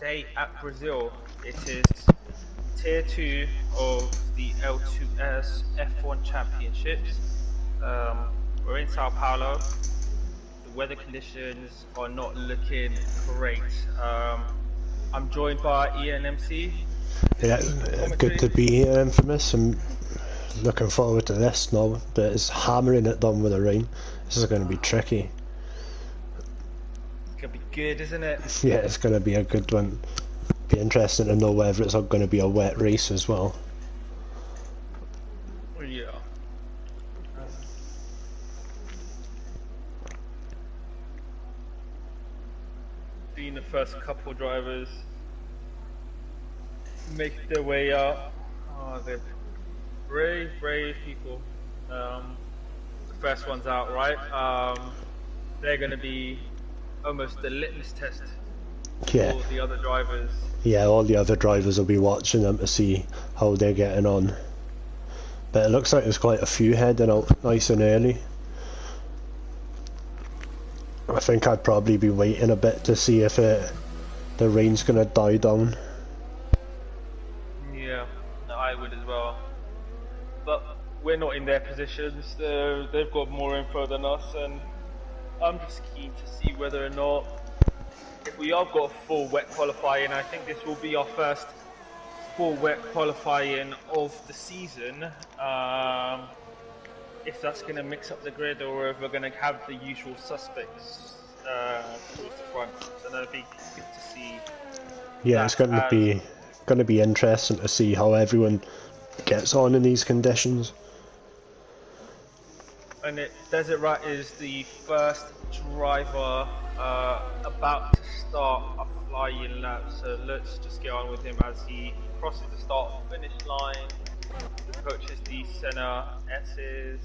today at Brazil. It is Tier 2 of the L2S F1 Championships. We're in Sao Paulo. The weather conditions are not looking great. I'm joined by Ian MC. Yeah, good to be here, Infamous. I'm looking forward to this now, but it's hammering it down with the rain. This is going to be tricky. It's going to be good, isn't it? Yeah, it's going to be a good one. Be interesting to know whether it's going to be a wet race as well. Yeah. Seeing the first couple drivers make their way up. Oh, they're brave people. The first one's out, right? They're going to be almost the litmus test Yeah. for the other drivers. Yeah, all the other drivers will be watching them to see how they're getting on. But it looks like there's quite a few heading out nice and early. I think I'd probably be waiting a bit to see if the rain's going to die down. Yeah, I would as well. But we're not in their positions. They've got more info than us, and I'm just keen to see whether or not, if we have got a full wet qualifying, I think this will be our first full wet qualifying of the season. If that's going to mix up the grid, or if we're going to have the usual suspects towards the front, so that'll be good to see. Yeah, it's going to be interesting to see how everyone gets on in these conditions. And Desert Rat is the first driver about to start a flying lap, so let's just get on with him as he crosses the start finish line, approaches the center S's,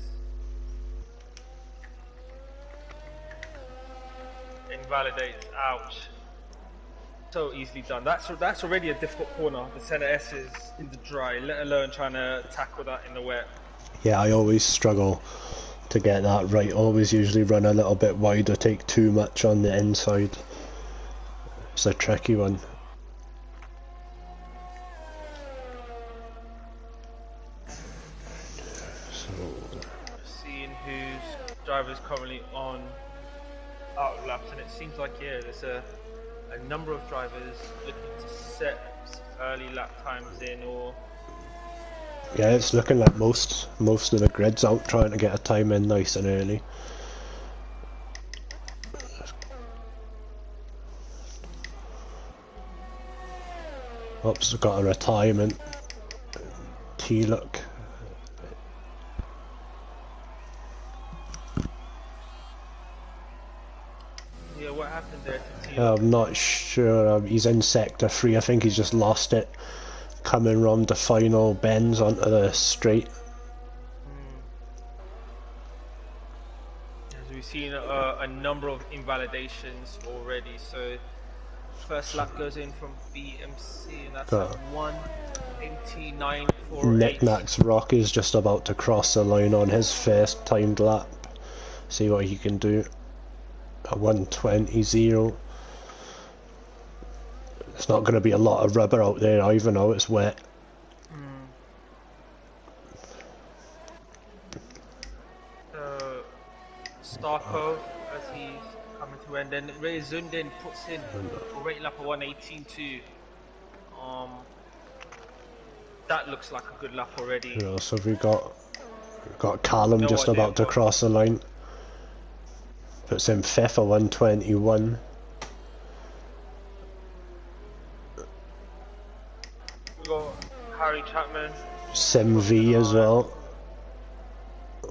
invalidates, ouch. So easily done. That's already a difficult corner, the center S's in the dry, let alone trying to tackle that in the wet. Yeah, I always struggle to get that right. Always usually run a little bit wide or take too much on the inside. It's a tricky one. So, seeing whose driver is currently on out laps, and it seems like there's a number of drivers looking to set early lap times in, or yeah, it's looking like most of the grid's out trying to get a time in nice and early. Oops, got a retirement. T-look. yeah, what happened there to T? I'm not sure. He's in sector 3. I think he's just lost it coming round the final bends onto the straight. As we've seen a number of invalidations already, so first lap goes in from BMC, and that's at 1:89.48. Knickknack's Rock is just about to cross the line on his first timed lap. See what he can do. A 1:20.0. It's not going to be a lot of rubber out there either now it's wet. Starco as he's coming to end, and Ray Zundin puts in a rate lap of 1:18.2. That looks like a good lap already. Yeah, so we've got Callum just about to cross the line. Puts in 5th at 1:21. We got Harry Chapman. Sim V as well.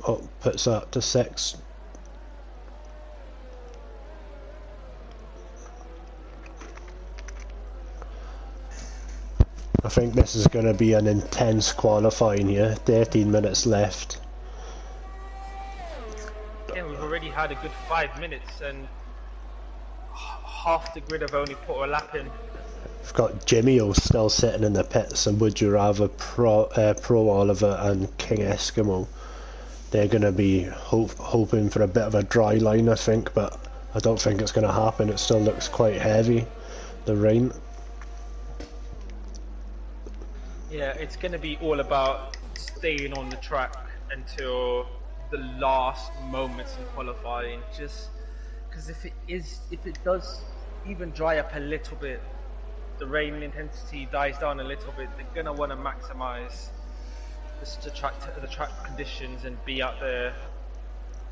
Oh, puts that to 6th. I think this is going to be an intense qualifying here. 13 minutes left. Yeah, we've already had a good 5 minutes, and half the grid have only put a lap in. We've got Jimmy O still sitting in the pits, and Would You Rather Pro Oliver and King Eskimo. They're going to be hoping for a bit of a dry line, I think, but I don't think it's going to happen. It still looks quite heavy, the rain. Yeah, it's going to be all about staying on the track until the last moments in qualifying. Just because if it does even dry up a little bit, the rain intensity dies down a little bit, they're going to want to maximize the track conditions and be out there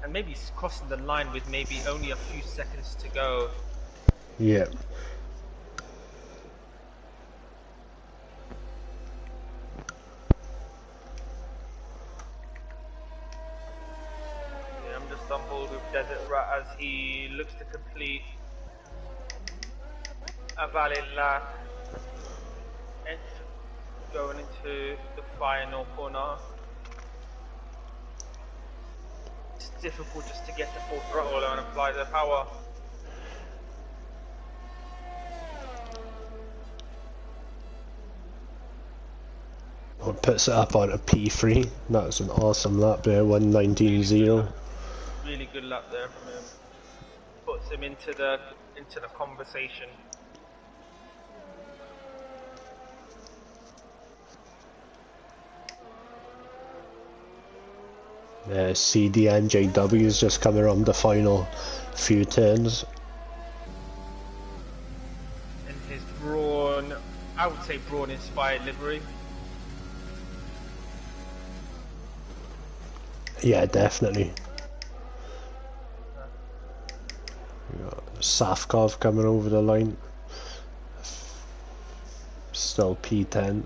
and maybe crossing the line with maybe only a few seconds to go. Yeah. Yeah, I'm just on board with Desert Rat as he looks to complete a valid lap and going into the final corner. It's difficult just to get to full throttle and apply the power. Well, it puts it up on a P3. That's an awesome lap there, 1:19.0. Really good lap there from him. Puts him into the conversation. CD and JW is just coming around the final few turns. In his Braun, I would say Braun inspired livery. Yeah, definitely. We got Safkov coming over the line. Still P10.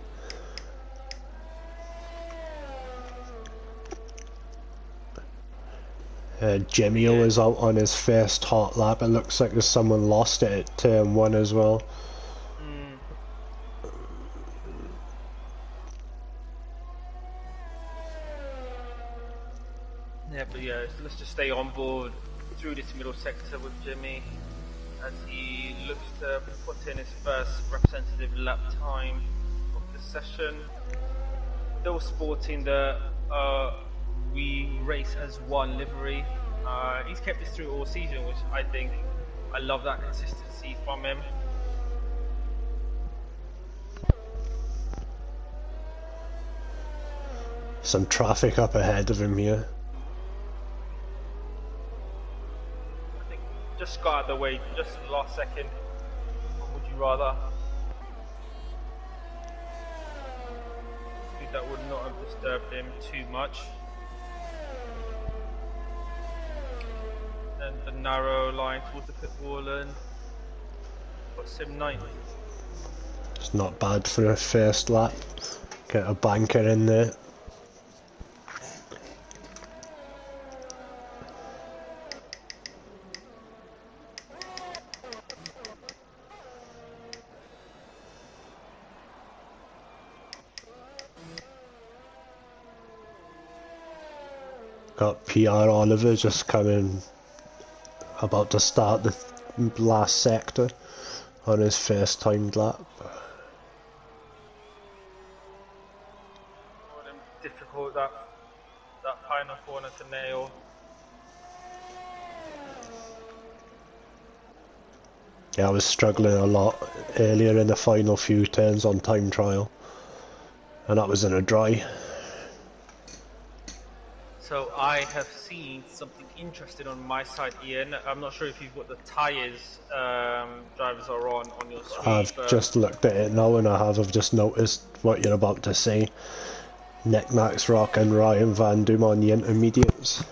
Jimio is out on his first hot lap. It looks like there's someone lost it at turn 1 as well. Yeah, but yeah, let's just stay on board through this middle sector with Jimmy as he looks to put in his first representative lap time of the session. Still sporting the We Race Has Won livery. He's kept this through all season, which I love that consistency from him. Some traffic up ahead of him here. I think just got out of the way just the last second. What would you rather? I think that would not have disturbed him too much. Then the narrow line towards the pit wall and puts him 9th. It's not bad for a first lap. Get a banker in there. Got PR Oliver just coming, about to start the last sector on his first timed lap. Difficult that final corner to nail. Yeah, I was struggling a lot earlier in the final few turns on time trial, and that was in a dry. So I have seen something interesting on my side, Ian. I'm not sure if you've got the tyres drivers are on your screen. I've just looked at it now and I've just noticed what you're about to say. Nick Max Rock and Ryan Van Doom on the intermediates.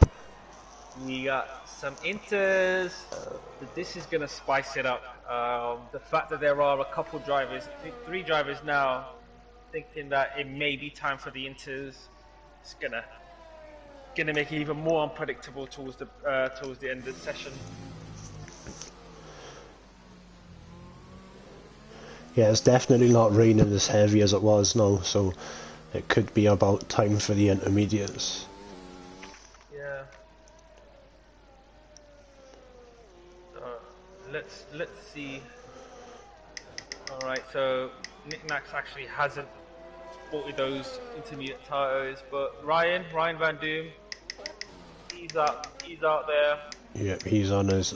We got some inters. This is going to spice it up. The fact that there are a couple drivers, I think 3 drivers now, thinking that it may be time for the inters. It's gonna make it even more unpredictable towards the end of the session. Yeah, it's definitely not raining as heavy as it was now, so it could be about time for the intermediates. Yeah. Let's see. All right, so Nick Max actually hasn't sported those intermediate tires, but Ryan Van Doom, he's out there. Yep, he's on his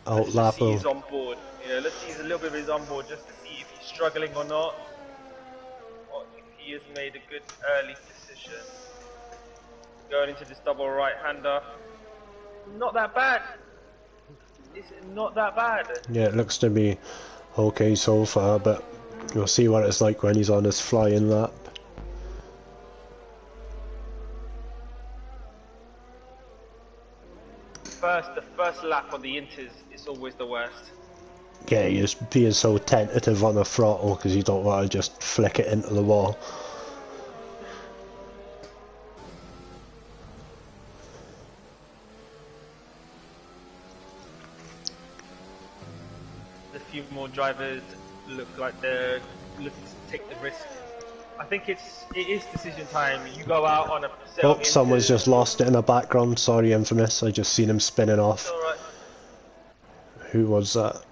out Let's lap. see he's on board. Yeah, let's see a little bit of his on board just to see if he's struggling or not, or if he has made a good early decision. Going into this double right-hander. Not that bad. It's not that bad. Yeah, it looks to be okay so far, but we'll see what it's like when he's on his flying lap. The first lap on the inters is always the worst. Yeah, he's being so tentative on the throttle because you don't want to just flick it into the wall. A few more drivers look like they're looking to take the risk. I think it is decision time. You go out on a set Oh, of someone's inters. just lost it in the background. Sorry, Infamous. I just seen him spinning off. Alright. Who was that?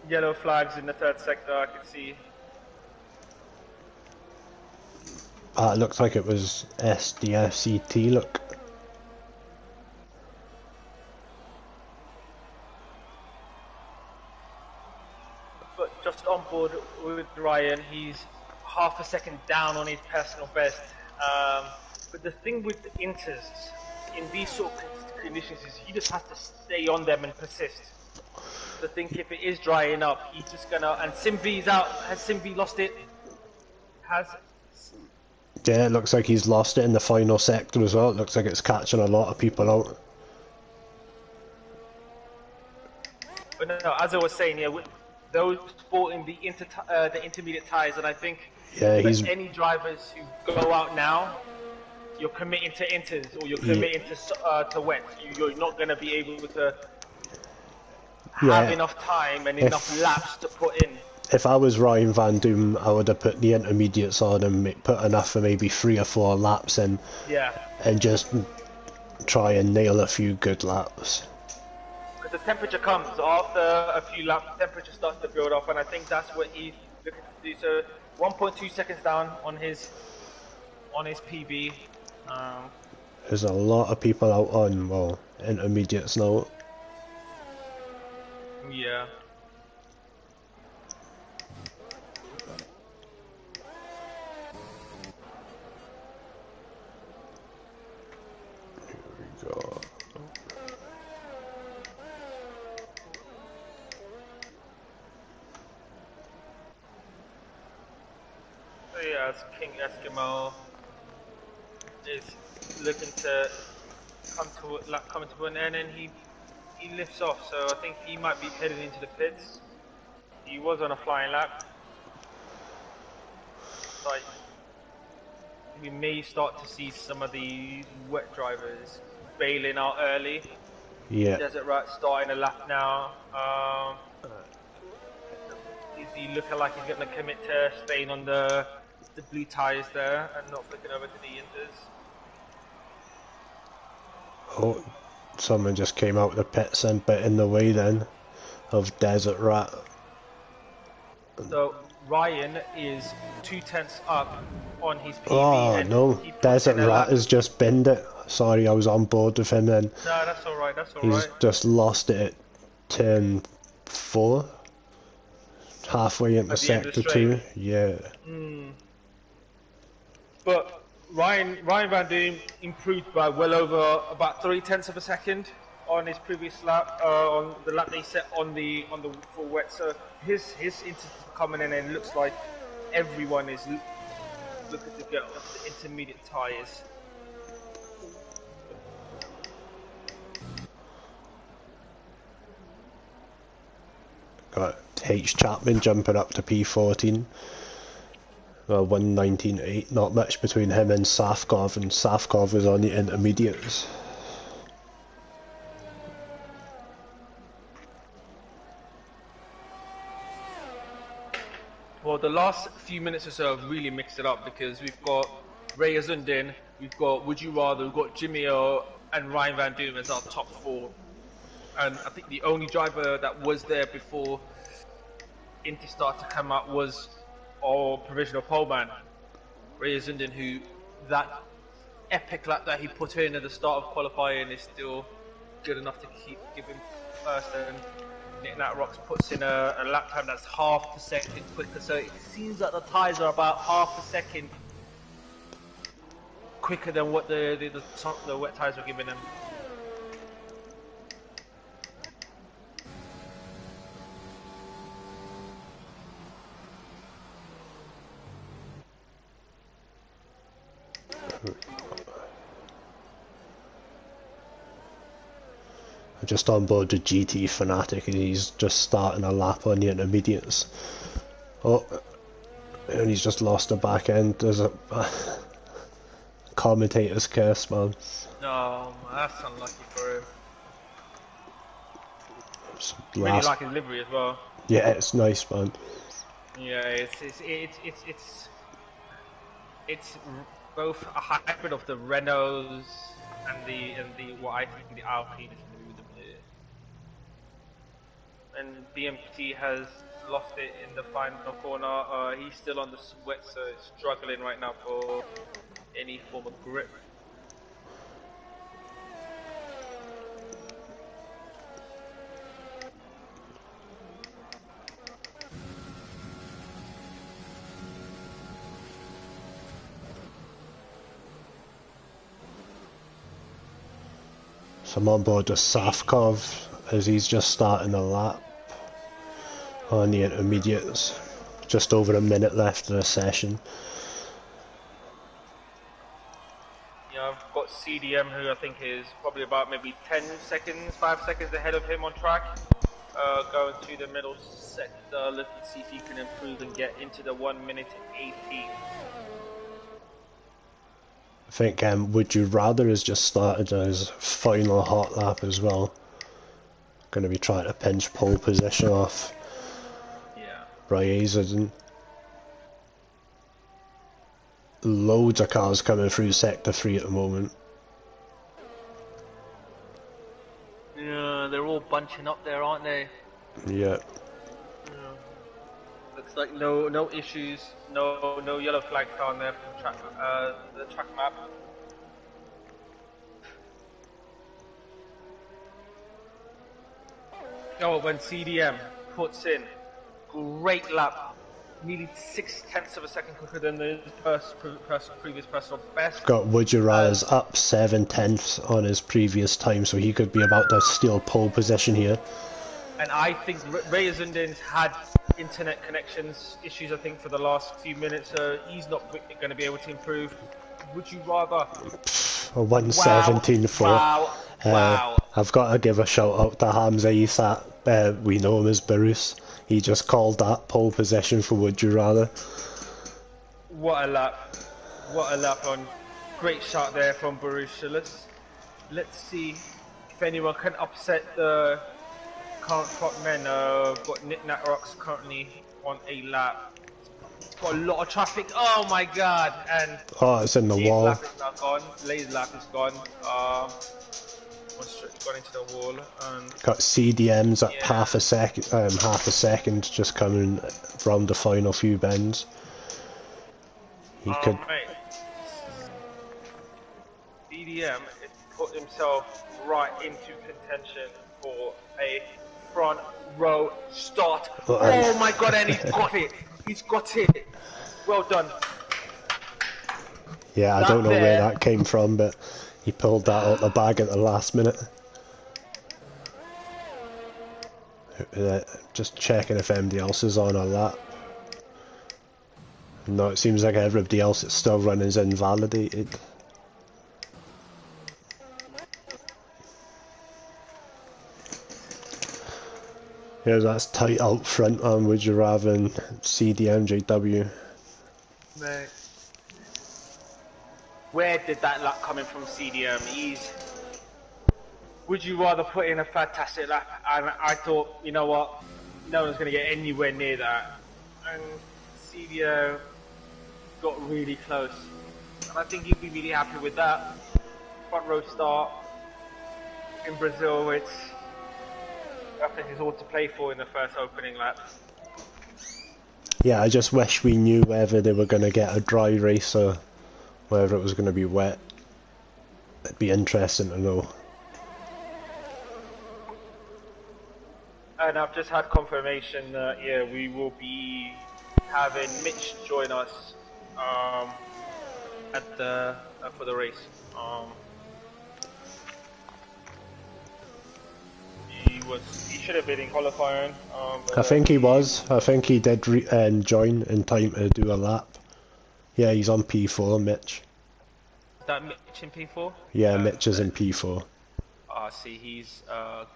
Yellow flags in the third sector, I can see. Ah, it looks like it was SDFCT, look. But just on board with Ryan, he's half a second down on his personal best. But the thing with the inters in these sort of conditions is he just has to stay on them and persist. I think if it is drying up, he's just gonna. And Simbi's out. Has Simbi lost it? Yeah, it looks like he's lost it in the final sector as well. It looks like it's catching a lot of people out. But no, as I was saying, yeah, with those sporting the intermediate tyres, and I think Yeah, any drivers who go out now, you're committing to inters or you're committing to wet. You're not going to be able to have enough time and enough laps to put in. If I was Ryan Van Doom, I would have put the intermediates on and put enough for maybe 3 or 4 laps in. Yeah. And just try and nail a few good laps. Because the temperature comes after a few laps, the temperature starts to build up, and I think that's what he's looking to do. So 1.2 seconds down on his PB. There's a lot of people out on, well, intermediates now. Yeah. Here we go. So yeah, as King Eskimo is looking to come to an end, and he lifts off. So I think he might be heading into the pits. He was on a flying lap. Like we may start to see some of these wet drivers bailing out early. Yeah. Desert Rat starting a lap now. Is he looking like he's going to commit to staying on the blue tyres there and not flicking over to the inters? Oh, someone just came out of the pits and bit in the way then of Desert Rat. So Ryan is 2/10 up on his PB. Oh and no, Desert Rat has just binned it. Sorry, I was on board with him then. No, that's alright, that's He's alright. just lost it at turn 4. Halfway into sector 2. Yeah. But Ryan Van Doom improved by well over about 0.3 of a second on his previous lap, on the lap they set on the full wet. So his inters coming in, and it looks like everyone is looking to get off the intermediate tyres. Got H. Chapman jumping up to P14. Well, 1:19.8. Not much between him and Safkov was on the intermediates. Well, the last few minutes or so have really mixed it up because we've got Ray Azundin, we've got Would You Rather, we've got Jimmy O and Ryan Van Doom as our top 4. And I think the only driver that was there before Inter started to come out was our provisional poleman, Ray Azundin, who that epic lap that he put in at the start of qualifying is still good enough to keep giving first. And Nick Rocks puts in a lap time that's half a second quicker. So it seems like the tyres are about half a second quicker than what the wet tyres were giving them. I'm just on board the GT Fanatic and he's just starting a lap on the intermediates. Oh, and he's just lost the back end. There's a commentator's curse, man. No, that's unlucky for him. Really like his livery as well. Yeah, it's nice, man. Yeah, it's both a hybrid of the Renaults and the what I think the Alpine is going to be with the blue. And BMT has lost it in the final corner. He's still on the wet, so struggling right now for any form of grip. So I'm on board with Safkov as he's just starting a lap on the intermediates. Just over a minute left of the session. Yeah, I've got CDM, who I think is probably about maybe 10 seconds, 5 seconds ahead of him on track. Going to the middle sector, let's see if he can improve and get into the 1 minute 18. I think Would You Rather has just started his final hot lap as well. Going to be trying to pinch pole position off Ryazardin. Loads of cars coming through sector 3 at the moment. Yeah, they're all bunching up there, aren't they? Yeah. Looks like no issues, no yellow flags on there from the track map. Oh, when CDM puts in great lap, nearly 6/10 of a second quicker than the previous personal best. Got Would You Rather's up 7/10 on his previous time, so he could be about to steal pole position here. And I think Ryazardin's had internet connections issues, I think, for the last few minutes, so he's not going to be able to improve. Would you rather? A 1:17.4. Wow. I've got to give a shout out to Hamza Isat. We know him as Barus. He just called that pole position for Would You Rather. What a lap. What a lap on. Great shot there from Barus. Let's see if anyone can upset the current top men. Got Nick Rocks currently on a lap. It's got a lot of traffic. Oh my god! And it's in the wall. Lap is now gone. Lay's lap is gone. Gone into the wall. Got CDMs at half a second, just coming from the final few bends. He could. Mate. CDM has put himself right into contention for a front row start. Oh my god, and he's got it! He's got it! Well done. Yeah, I don't know where that came from, but he pulled that out the bag at the last minute. Just checking if anybody else is on a lap. No, it seems like everybody else that's still running is invalidated. Yeah, that's tight out front on Would You Rather and CDMJW. Mate. Where did that luck come in from CDM? Would You Rather put in a fantastic lap, and I thought, you know what, no one's going to get anywhere near that. And CDM got really close. And I think he'd be really happy with that. Front row start in Brazil, I think it's all to play for in the first opening lap. Yeah, I just wish we knew whether they were going to get a dry race or whether it was going to be wet. It'd be interesting to know. and I've just had confirmation that yeah, we will be having Mitch join us at the for the race. He should have been in qualifying. I think he was. I think he did join in time to do a lap. Yeah, he's on P4, Mitch. Is that Mitch in P4? Yeah, Mitch is in P4. See, he's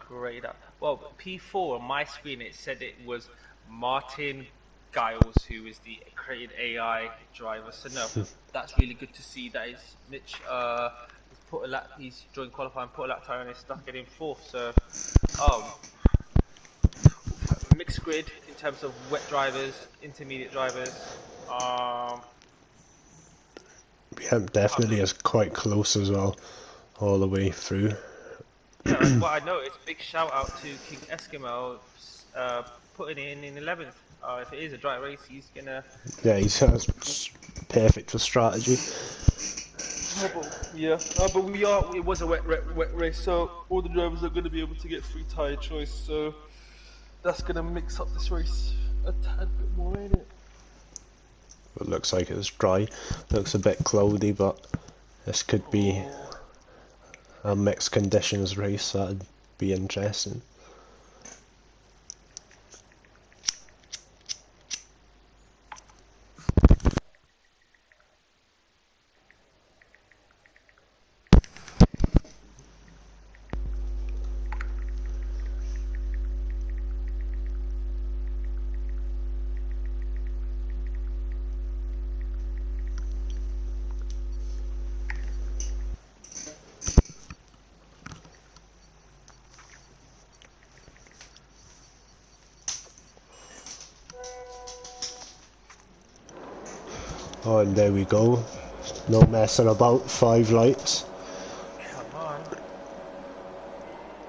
great. Well, P4 on my screen it said it was Martin Giles who is the created AI driver. So no, that's really good to see. That is Mitch. He's put a lap. He's joined qualifying, put a lap time, and is stuck in fourth. So, mixed grid in terms of wet drivers, intermediate drivers. Yeah, definitely is quite close as well, all the way through. Yeah, that's what I noticed. Big shout out to King Eskimo putting it in 11th. If it is a dry race, he's gonna. Yeah, he's perfect for strategy. Yeah, but it was a wet race, so all the drivers are going to be able to get free tyre choice. So that's going to mix up this race a tad bit more, ain't it? It looks like it's dry. Looks a bit cloudy, but this could be a mixed conditions race. That'd be interesting. Oh, and there we go. No messing about, 5 lights. Come on.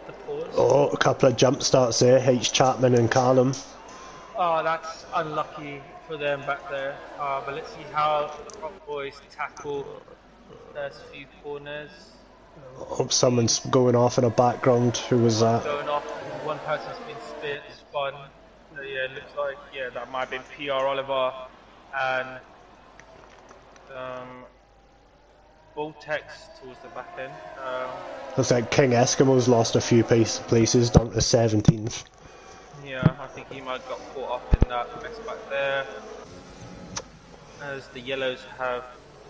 The pause. Oh, a couple of jump starts there, H. Chapman and Callum. Oh, that's unlucky for them back there. But let's see how the Prop Boys tackle the first few corners. Oh, someone's going off in the background. Who was that? Going off, one person's been spun. So yeah, it looks like that might have been PR Oliver and Voltex towards the back end. Looks like King Eskimo's lost a few places down to 17th. Yeah, I think he might have got caught up in that mess back there. As the yellows have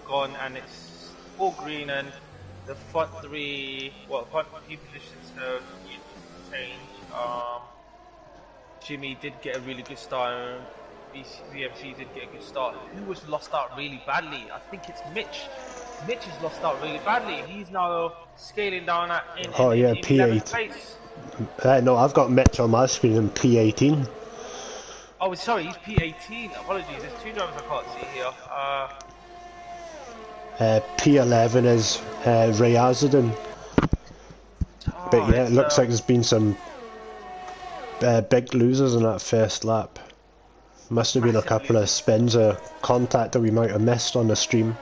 gone and it's all green and the front few positions have changed. Jimmy did get a really good start. VMC did get a good start. Who was lost out really badly? I think it's Mitch. Mitch has lost out really badly. He's now scaling down in 11th place. No, I've got Mitch on my screen in P18. Oh, sorry, he's P18. Apologies, there's two drivers I can't see here. P11 is Ray Azadin. But yeah, it looks like there's been some big losers in that first lap. Must have been a couple of spins or contact that we might have missed on the stream.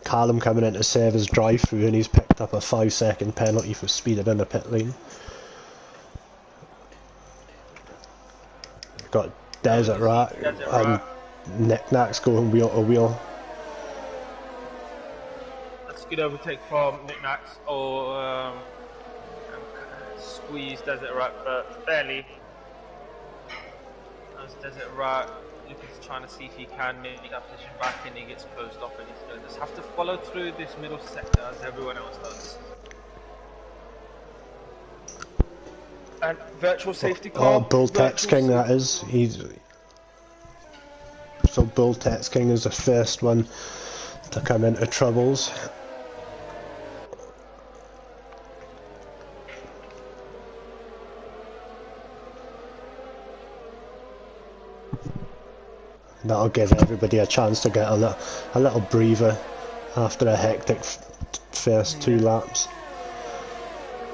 Callum coming in to save his drive-through and he's picked up a 5-second penalty for speeding in the pit lane. Got Desert Rat and Knickknacks going wheel to wheel. That's a good overtake from Knickknacks or squeeze Desert Rat, but barely. As Desert Rat, Lucas trying to see if he can make that position back and he gets closed off and he's going to just have to follow through this middle sector as everyone else does. And virtual safety car. Oh, Bull Tex King that is. So Bull Tex King is the first one to come into troubles. That'll give everybody a chance to get a little breather after a hectic first 2 laps.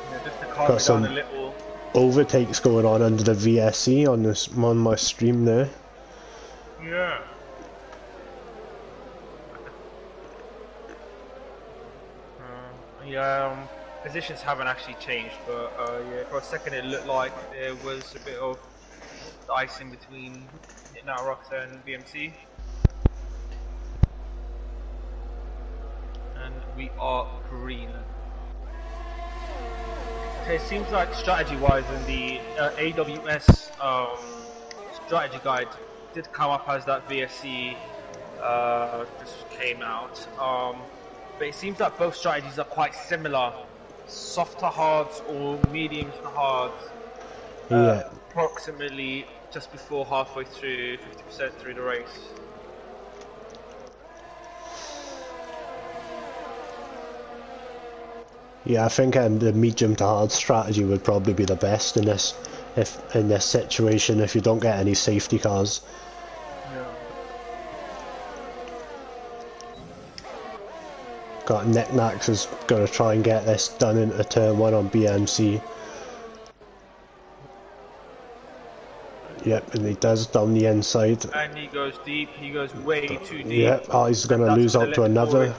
Yeah, just to calm Got some down a little. overtakes going on under the VSC on my stream there. Yeah. positions haven't actually changed, but yeah, for a second it looked like there was a bit of icing between Rocks and BMC. And we are green. Okay, it seems like strategy-wise in the AWS strategy guide did come up as that VSC just came out. But it seems that both strategies are quite similar. Soft to hards or medium to hards. Yeah. Approximately just before halfway through, 50% through the race. Yeah, I think the medium to hard strategy would probably be the best in this, in this situation, if you don't get any safety cars. Yeah. Got Knickknacks is going to try and get this done into turn 1 on BMC. Yep, and he does down the inside. And he goes deep, he goes way too deep. Yep, oh, he's going to lose out to another.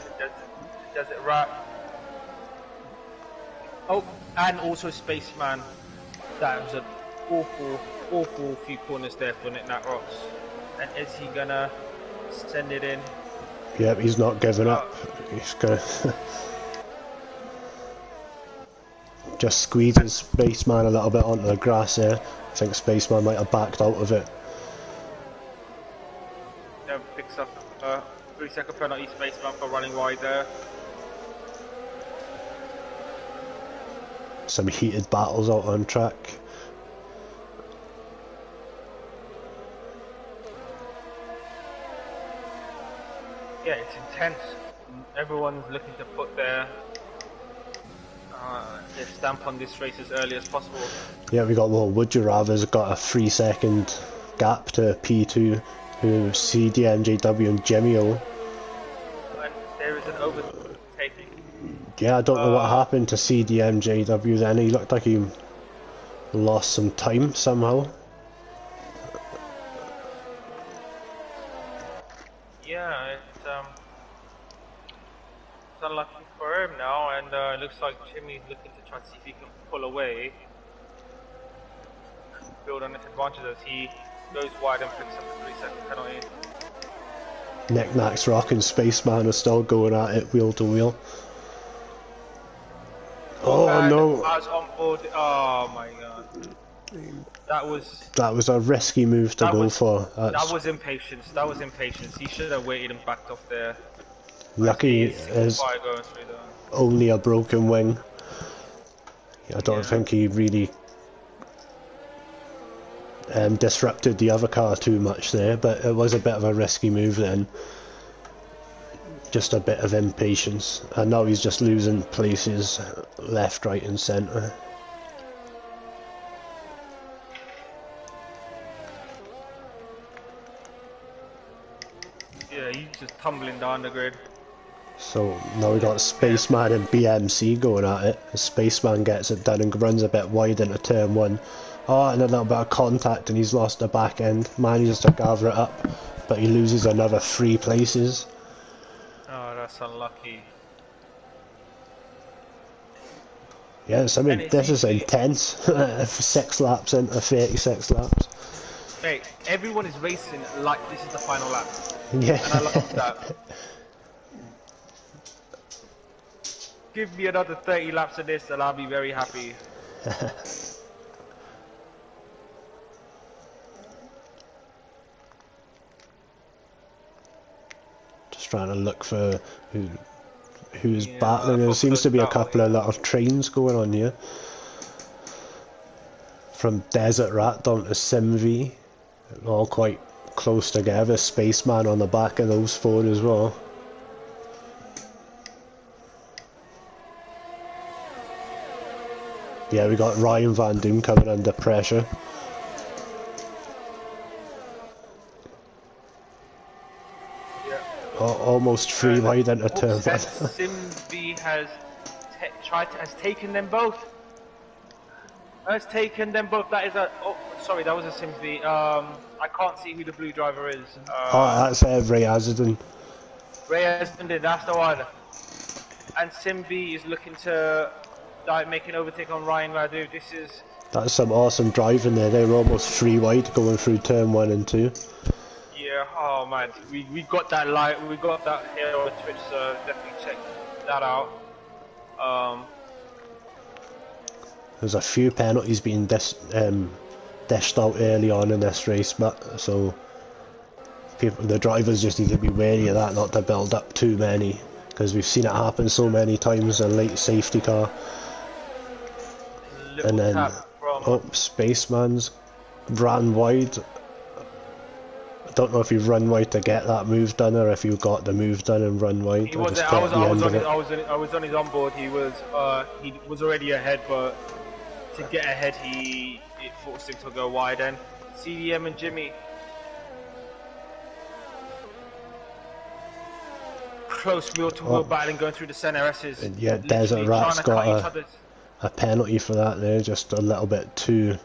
Does it right. Oh, and also Spaceman. That was an awful few corners there for Knick-Knack Rocks. And is he gonna send it in? Yep, he's not giving up. He's gonna just squeezes Spaceman a little bit onto the grass here. I think Spaceman might have backed out of it. Yeah, picks up a 3-second penalty, Spaceman for running wide there. Some heated battles out on track. Yeah, it's intense. Everyone's looking to put their stamp on this race as early as possible. Yeah, we got little Would You Rather's got a 3-second gap to P2, who CDMJW and Jimmy O. And there is an overtake. Yeah, I don't know what happened to CDMJW then. He looked like he lost some time somehow. Yeah, it's unlucky for him now, and it looks like Jimmy's looking to try to see if he can pull away, build on his advantage as he goes wide and picks up a 3-second penalty. Knickknacks Rock and Spaceman are still going at it wheel to wheel. Oh and no! I was on board. Oh my god! That was a risky move to go for. That was impatience. That was impatience. He should have waited and backed off there. Lucky is only a broken wing. I don't think he really disrupted the other car too much there, but it was a bit of a risky move then. Just a bit of impatience, and now he's just losing places left, right and centre. Yeah, he's just tumbling down the grid. So now we got Spaceman and BMC going at it. Spaceman gets it done and runs a bit wide into turn 1. Oh, and a little bit of contact and he's lost the back end. Manages to gather it up, but he loses another 3 places. Oh, that's unlucky. Yes, I mean, this is intense. 6 laps into 36 laps. Hey, everyone is racing like this is the final lap. Yeah. And I love that. Give me another 30 laps of this and I'll be very happy. Just trying to look for who's battling. There seems to be a couple of little trains going on here. From Desert Rat down to Simv. All quite close together. Spaceman on the back of those 4 as well. Yeah, we got Ryan Van Doom coming under pressure. Yeah. Almost 3 wide into turn 1. Simv has taken them both. Has taken them both. That is a. Oh, sorry, that was a Simv. I can't see who the blue driver is. Oh, that's Ray Azadin. Ray Azadin, that's the one. And Simv is looking to like making overtake on Ryan Radu. This is That's some awesome driving there. They were almost 3 wide going through turn 1 and 2. yeah. Oh man, we got that light. We got that here on Twitch. So definitely check that out. There's a few penalties being dished out early on in this race, but so the drivers just need to be wary of that, not to build up too many, because we've seen it happen so many times in late safety car. Little And then, tap from oh, Spaceman's ran wide. I don't know if you've run wide to get that move done, or if you got the move done and run wide. he was. Just I was. kept the I end was of on. it. I was on his onboard. He was already ahead, but to get ahead, it forced him to go wide. And CDM and Jimmy close wheel to wheel battling, going through the center S's. And yeah, Desert Rat's got a penalty for that there, just a little bit too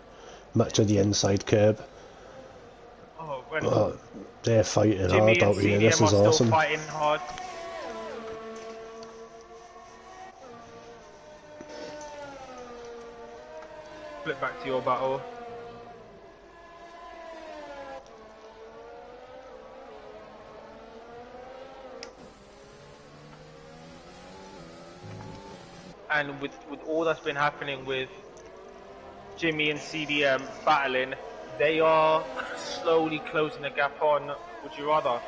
much of the inside curb. Oh, when They're fighting Jimmy hard and out here, CDM this are is still awesome. fighting hard. Flip back to your battle. And with all that's been happening with Jimmy and CDM battling, they are slowly closing the gap on Would You Rather.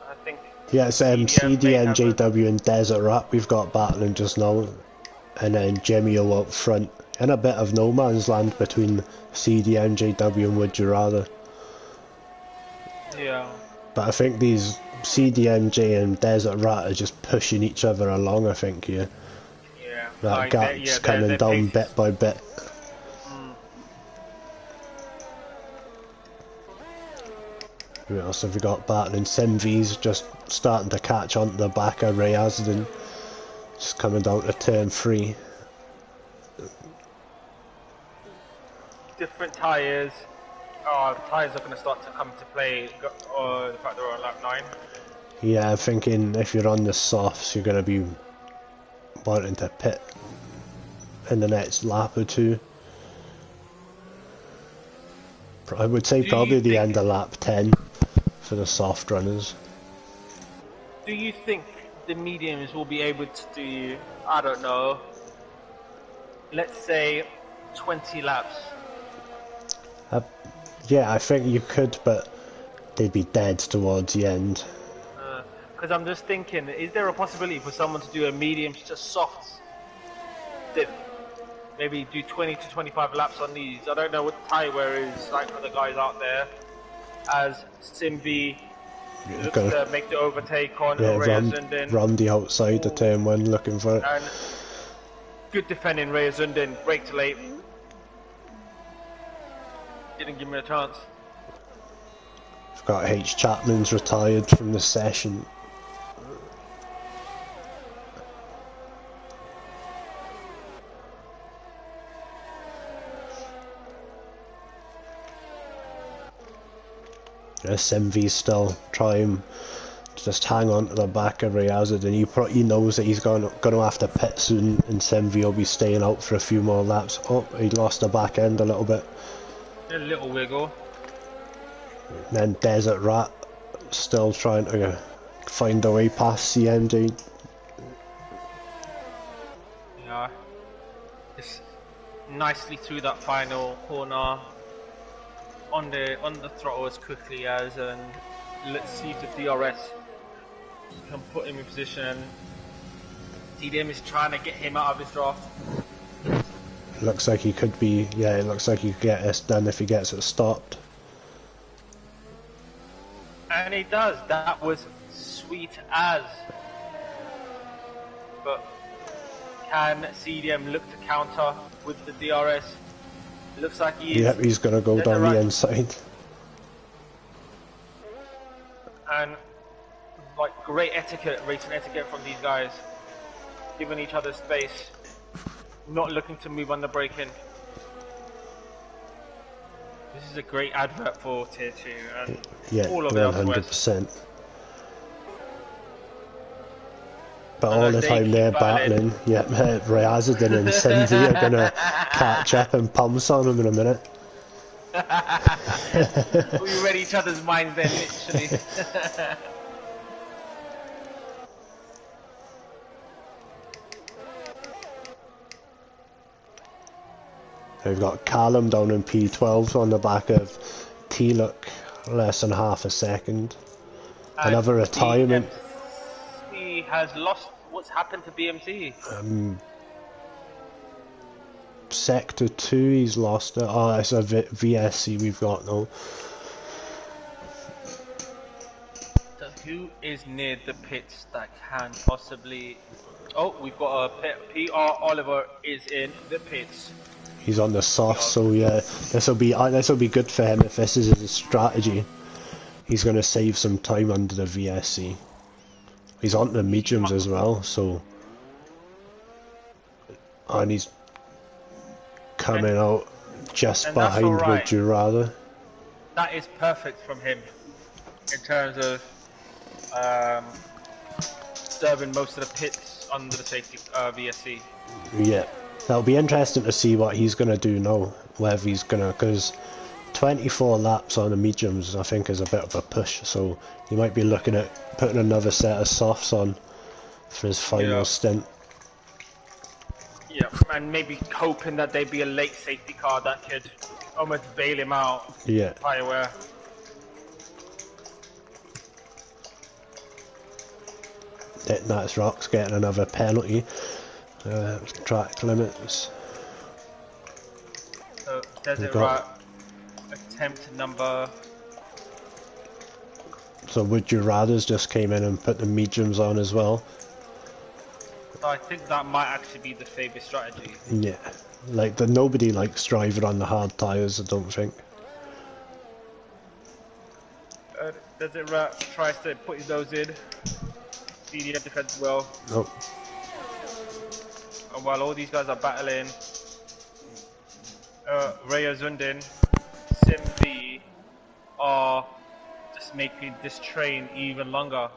I think Yeah, it's CDM may have CDNJW and Desert Rat we've got battling just now. And then Jimmy will up front. In a bit of no man's land between CDNJW and Would You Rather. Yeah. But I think these CDMJ and Desert Rat are just pushing each other along, I think, here. Yeah. That Like gap's coming down bit by bit. Who else have we got battling? Simvi's just starting to catch on to the back of Ray Asden. Just coming down to turn 3. Different tyres. Tyres are going to start to come to play. The fact they're on lap 9. Yeah, I'm thinking if you're on the softs, you're going to be wanting to pit in the next lap or two. I would say probably the end of lap 10 for the soft runners. Do you think the mediums will be able to do, I don't know, let's say 20 laps? Yeah, I think you could, but they'd be dead towards the end. Because I'm just thinking, is there a possibility for someone to do a mediums to softs diff? Maybe do 20 to 25 laps on these. I don't know what the tyre wear is like for the guys out there. As Simbi looks to make the overtake on Reyes-Zundin. Randy outside the turn 1 looking for it. And good defending Reyes-Zundin, braked late. Didn't give me a chance. I've got H. Chapman's retired from the session. SMV's still trying to just hang on to the back of Rayazid, and he knows that he's going to have to pit soon, and SMV will be staying out for a few more laps. Oh, he lost the back end a little bit. A little wiggle. And then Desert Rat still trying to find a way past CMD. Yeah, just nicely through that final corner. On the throttle as quickly as, and let's see if the DRS can put him in position. DDM is trying to get him out of his draft. Looks like he could be, yeah, it looks like he could get this done if he gets it stopped. And he does. That was sweet as. But can CDM look to counter with the DRS? Looks like he is. Yep, he's going to go down the inside. And like great etiquette, racing etiquette from these guys, giving each other space, not looking to move on the braking. This is a great advert for Tier 2 and yeah, all of 100%. But And all as the they time keep they're battling. battling, yep, Ryazidin and Cindy are gonna catch up and pumps on him in a minute. We read each other's minds there, literally. We've got Callum down in P12 on the back of T-Look, less than half a second. And Another retirement. BMC has lost. What's happened to BMC? Sector 2 he's lost it. Oh, it's a VSC we've got now. So who is near the pits that can possibly... Oh, we've got a pit. PR Oliver is in the pits. He's on the soft, so yeah, this will be good for him if this is his strategy. He's going to save some time under the VSC. He's on the mediums as well, so... And he's coming out just behind right. Would You Rather. That is perfect from him in terms of serving most of the pits under the safety VSC. Yeah, that'll be interesting to see what he's going to do now, whether he's going to, because 24 laps on the mediums I think is a bit of a push, so he might be looking at putting another set of softs on for his final stint. Yeah, and maybe hoping that there'd be a late safety car that could almost bail him out. Yeah. Where. That's Rock's getting another penalty. Track limits. So Desert Rat attempt number... So Would You Rather's just came in and put the mediums on as well. So I think that might actually be the favourite strategy. Yeah, like nobody likes driving on the hard tyres, I don't think. Desert Rat tries to put his nose in. CDM defends well. Nope. And while all these guys are battling, Raya Zundin, Sim V are just making this train even longer.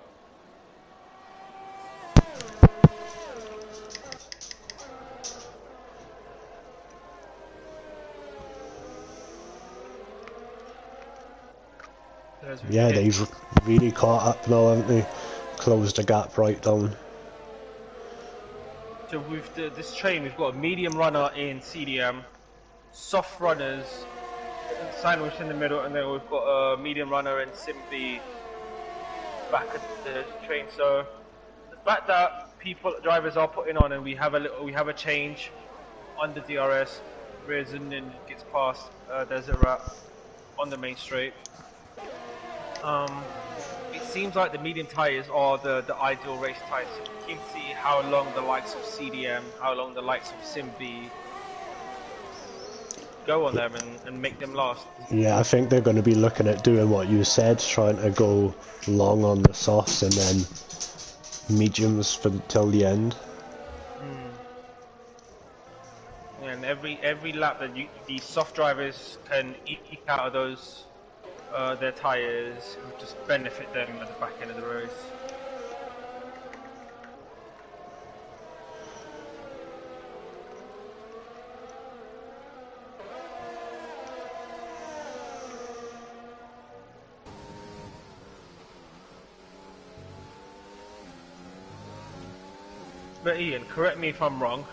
Yeah, they've really caught up now, haven't they? Closed the gap right down. So with this train, we've got a medium runner in CDM, soft runners sandwiched in the middle, and then we've got a medium runner in SimV back at the train. So the fact that drivers are putting on, and we have a change on the DRS. Rezunden gets past Desert Rat on the main straight. It seems like the medium tyres are the ideal race tyres. So we can see how long the likes of CDM, how long the likes of SimV go on them and make them last. Yeah, I think they're going to be looking at doing what you said, trying to go long on the softs and then mediums till the end. And every lap that the soft drivers can eke out of those their tyres will just benefit them at the back end of the race. But Ian, correct me if I'm wrong.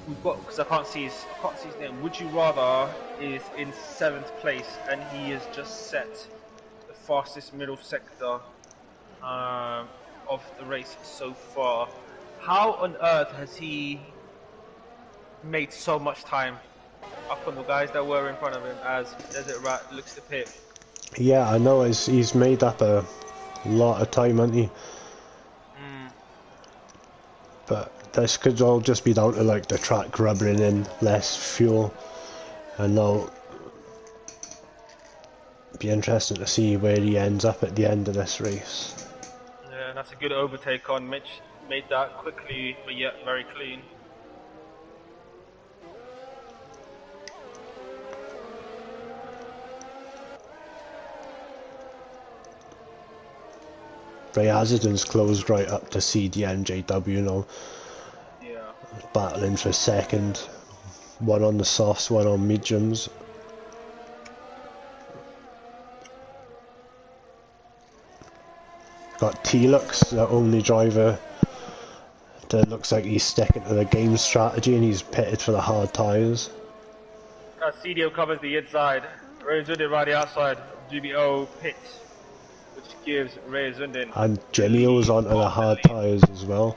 We've got, because I can't see his name. Would You Rather is in 7th place, and he has just set the fastest middle sector of the race so far. How on earth has he made so much time up on the guys that were in front of him as Desert Rat looks to pit? Yeah, I know he's made up a lot of time, hasn't he? But this could all just be down to like the track rubbering in less fuel, and now be interesting to see where he ends up at the end of this race. Yeah, and that's a good overtake on Mitch. Made that quickly, but yet very clean. Ryazidon's closed right up to CDMJW now, Yeah. battling for second. One on the softs, one on mediums. Got T-Lux, the only driver that looks like he's sticking to the game strategy, and he's pitted for the hard tyres. CDO covers the inside. Reyzundin right the outside. GBO pits, which gives Reyzundin. And Jimmy O's onto the hard tyres as well.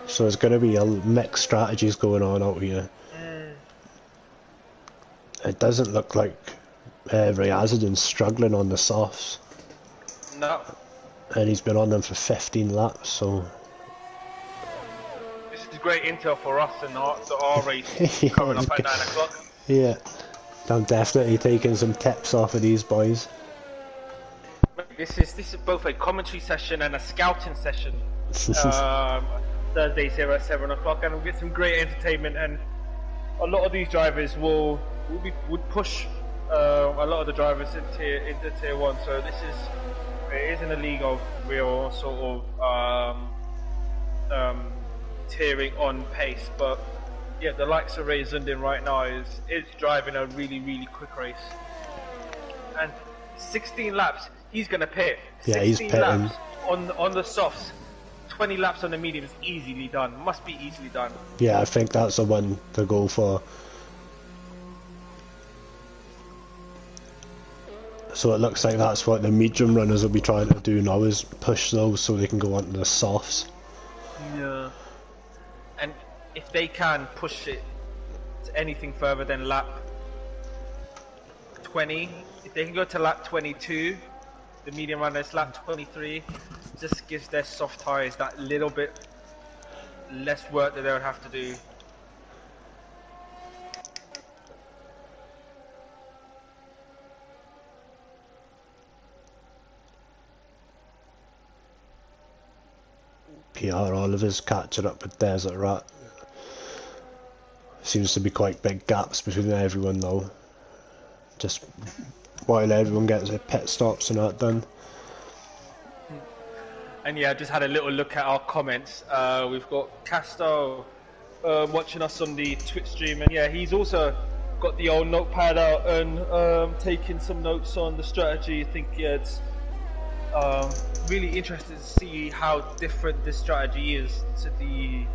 So there's going to be a mixed strategies going on out here. It doesn't look like Ryazidon's struggling on the softs. No. And he's been on them for 15 laps, so... This is great intel for us in our race Yeah, coming up at 9 o'clock. Yeah, I'm definitely taking some tips off of these boys. This is both a commentary session and a scouting session. Thursdays here at 7 o'clock, and we'll get some great entertainment. And a lot of these drivers would push a lot of the drivers into tier 1. So it is in a league of real sort of tearing on pace. But yeah, the likes of Reyzundin right now is driving a really quick race. And 16 laps, he's gonna pit. Yeah, he's 16 pitting. laps on the softs. 20 laps on the mediums, easily done. Must be easily done. Yeah, I think that's the one to go for. So it looks like that's what the medium runners will be trying to do now, is push those so they can go onto the softs. Yeah. And if they can push it to anything further than lap 20, if they can go to lap 22, the medium runners lap 23, just gives their soft tyres that little bit less work that they would have to do. PR Oliver's catching up with Desert Rat. Seems to be quite big gaps between everyone though. Just while everyone gets their pit stops and that done. And yeah, I just had a little look at our comments. We've got Casto watching us on the Twitch stream, and yeah, he's also got the old notepad out and taking some notes on the strategy. I think yeah, it's really interested to see how different this strategy is to the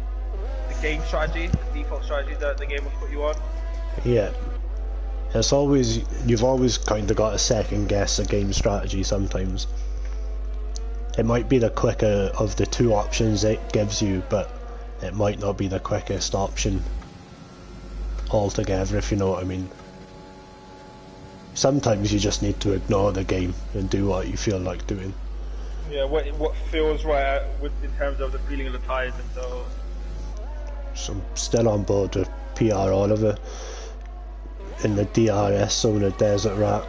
game strategy, the default strategy that the game will put you on. Yeah. It's always, you've always kind of got to second guess a game strategy sometimes. It might be the quicker of the two options it gives you, but it might not be the quickest option altogether, if you know what I mean. Sometimes you just need to ignore the game and do what you feel like doing. Yeah, what feels right in terms of the feeling of the tyres and so. So I'm still on board with PR Oliver in the DRS zone of Desert Rat.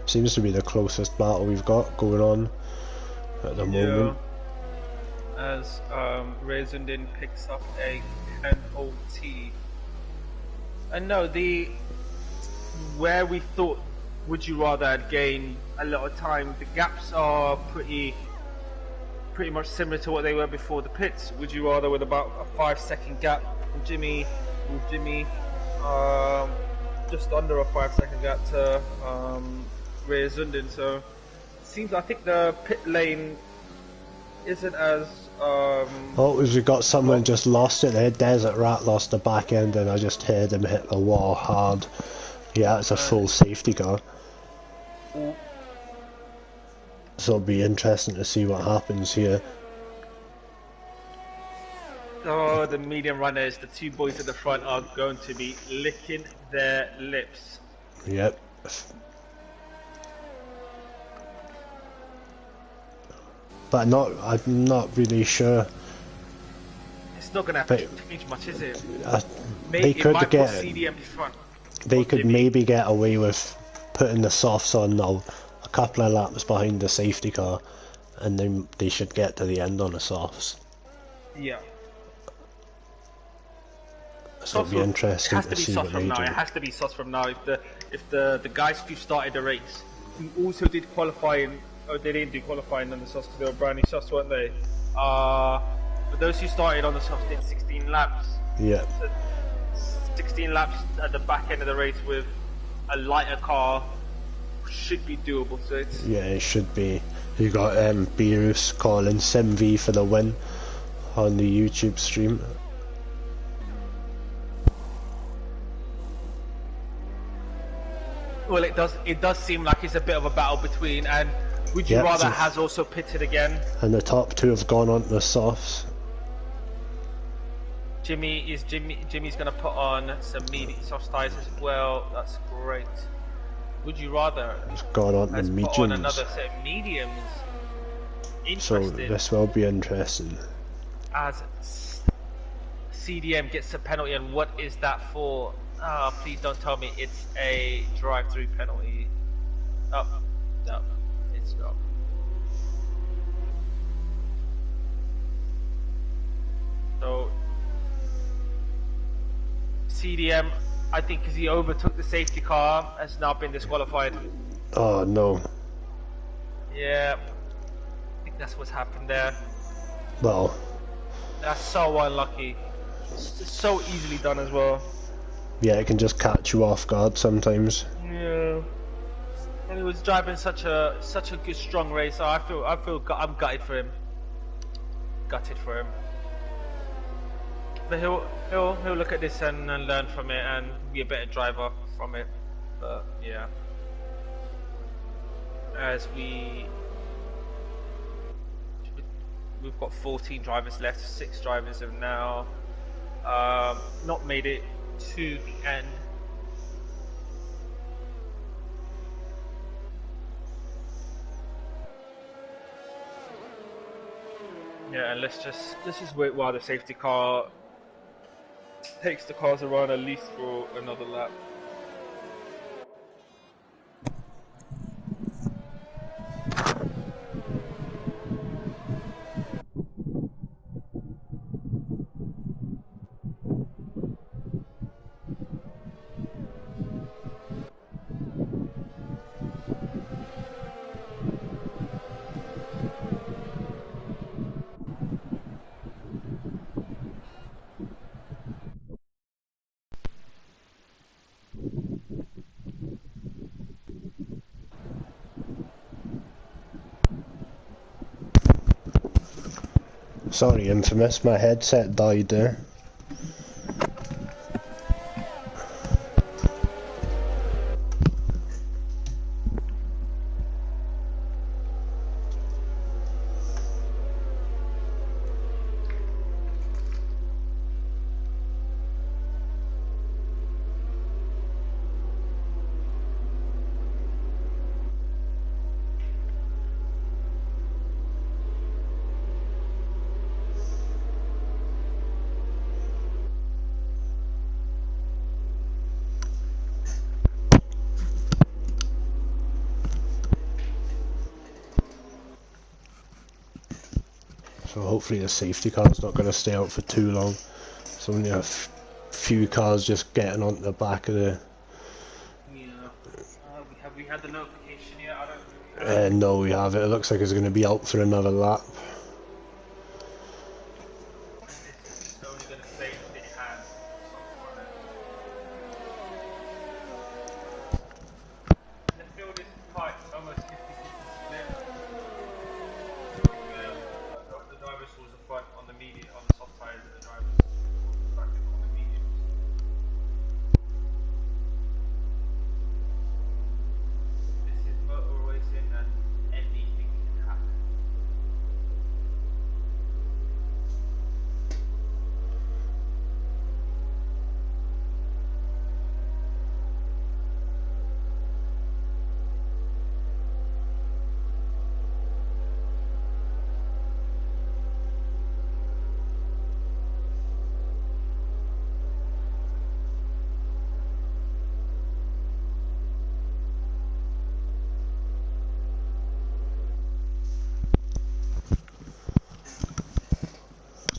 Seems to be the closest battle we've got going on at the moment. As Reyzundin picks up a penalty. And no, where we thought would you rather had gained a lot of time, the gaps are pretty much similar to what they were before the pits. Would you rather with about a 5-second gap from Jimmy, just under a 5-second gap to Reyzundin. So it seems, I think the pit lane isn't as oh, we've got someone just lost it there. Desert Rat lost the back end and I just heard him hit the wall hard. Yeah, it's a full safety car. So it'll be interesting to see what happens here. Oh, the medium runners, the two boys at the front are going to be licking their lips. Yep. But I'm not really sure. It's not going to change much, is it? They could might get. put CDM in front. They could maybe get away with putting the softs on now, a couple of laps behind the safety car, and then they should get to the end on the softs. Yeah. So it'll be It interesting has to to be see sus what from they now. do. It has to be sus from now. If the guys who started the race, who also did qualifying, or they didn't do qualifying on the sus because they were brand new sus, weren't they? But those who started on the sus did 16 laps. Yeah. So 16 laps at the back end of the race with a lighter car should be doable. So it's Yeah, it should be. You got Beerus calling SimV for the win on the YouTube stream. well, it does seem like it's a bit of a battle between. And would you Yep, rather so- has also pitted again? And the top two have gone on to the softs. Jimmy's gonna put on some medium soft tires as well. That's great. Would you rather It's gone on to has mediums. put on another set of mediums? So Interesting. this will be interesting. As CDM gets a penalty, and what is that for? Ah, please don't tell me it's a drive-through penalty. Oh, no, it's not. So CDM, I think, because he overtook the safety car, has now been disqualified. Oh no. Yeah, I think that's what's happened there. Well, That's so unlucky. So easily done as well. yeah, it can just catch you off guard sometimes. Yeah. And he was driving such a good strong race. So I'm gutted for him. Gutted for him. But he'll look at this and learn from it and be a better driver from it. But yeah. As we've got 14 drivers left. 6 drivers have now not made it to the end. Yeah, and let's just wait while the safety car takes the cars around at least for another lap. Sorry, Infamous, my headset died there. So hopefully the safety car's not going to stay out for too long. It's only a few cars just getting onto the back of the... Yeah. Have we had the notification yet? I don't. no, we have it. It looks like it's going to be out for another lap. It's only going to say that it has something on it. The field is quite almost 50-50 split. The drivers towards the front on the medium, on the soft tires, and the drivers back on the mediums. This is motor racing and anything can happen.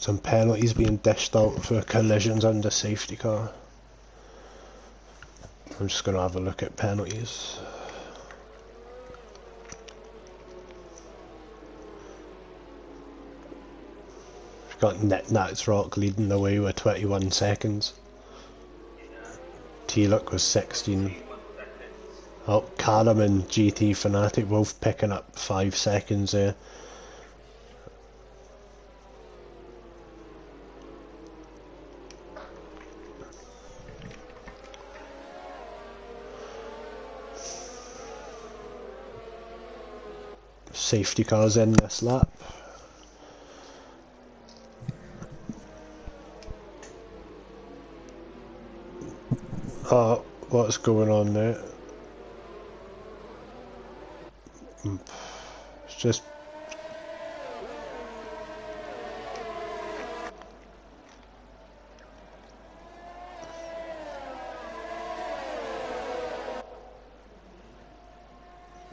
Some penalties being dished out for collisions under safety car. I'm just going to have a look at penalties. We've got Nats Rock leading the way with 21 seconds. T-Luck was 16. Oh, Callum and GT Fanatic both picking up 5 seconds there. Safety cars in this lap. Oh, what's going on there? It's just...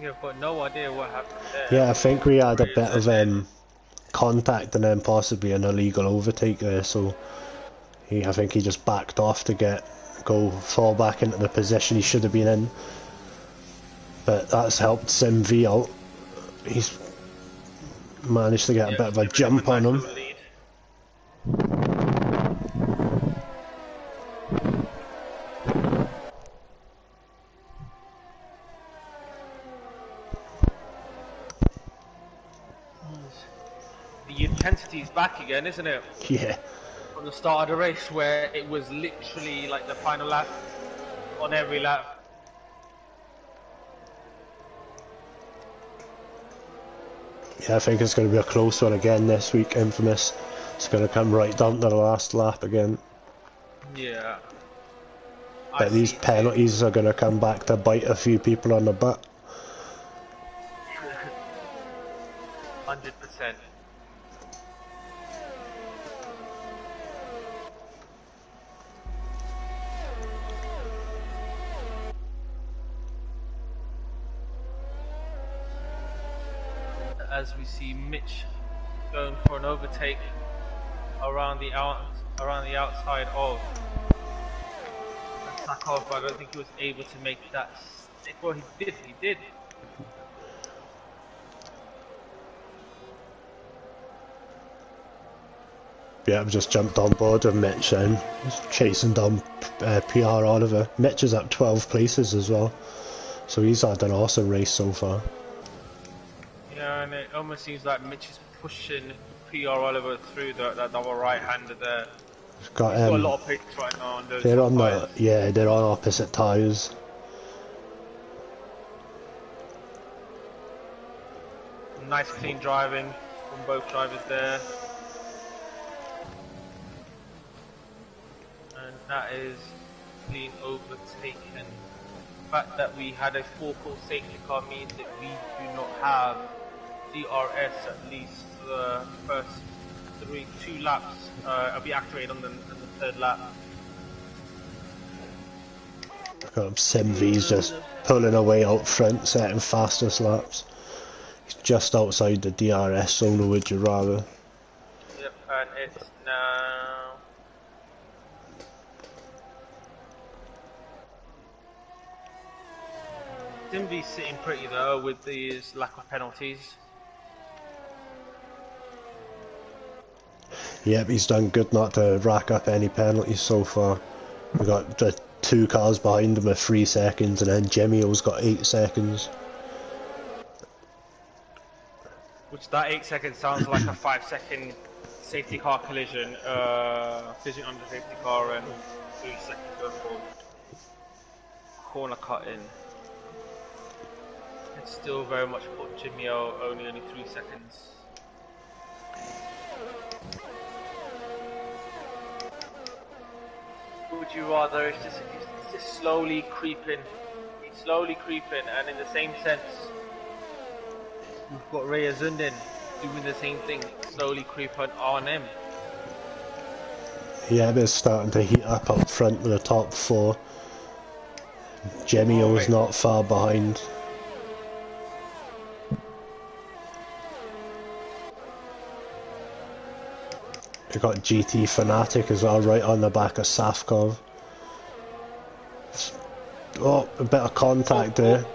Yeah, I've got no idea what happened there. Yeah, I think we had a bit of contact and then possibly an illegal overtake there, so I think he just backed off to fall back into the position he should have been in. But that's helped Sim V out. He's managed to get a bit of a jump on him. The intensity's back again, isn't it? Yeah. From the start of the race, where it was literally like the final lap on every lap. Yeah, I think it's going to be a close one again this week, Infamous. It's going to come right down to the last lap again. Yeah. But these penalties are going to come back to bite a few people on the butt. 100%. As we see Mitch going for an overtake around the outside of Sakov, but I don't think he was able to make that stick. Well, he did. Yeah, I've just jumped on board with Mitch and chasing down PR Oliver. Mitch is up 12 places as well, so he's had an awesome race so far. Yeah, and it almost seems like Mitch is pushing PR Oliver through that double right-hander there. He's got a lot of pace right now on those tyres. They're on opposite tyres. Nice clean driving from both drivers there. And that is being overtaken. The fact that we had a four-pole safety car means that we do not have DRS at least the first two laps. I'll be activated on the third lap. Sim V's just pulling away out front, setting fastest laps. He's just outside the DRS zone, or would you rather? Yep, and it's now... Sim V's sitting pretty though with these lack of penalties. Yep, he's done good not to rack up any penalties so far. We got the 2 cars behind him with 3 seconds, and then Jemmy's got 8 seconds. Which that 8 seconds sounds like a 5-second safety car collision. Collision under safety car and 3 seconds before corner cut in. It's still very much put Jimmy only 3 seconds. Would you rather it's just slowly creeping, and in the same sense, we've got Raya Zundin doing the same thing, slowly creeping on him. Yeah, it's starting to heat up front with the top 4. Jemio is not far behind. You got GT Fanatic as well, right on the back of Safkov. Oh, a bit of contact there.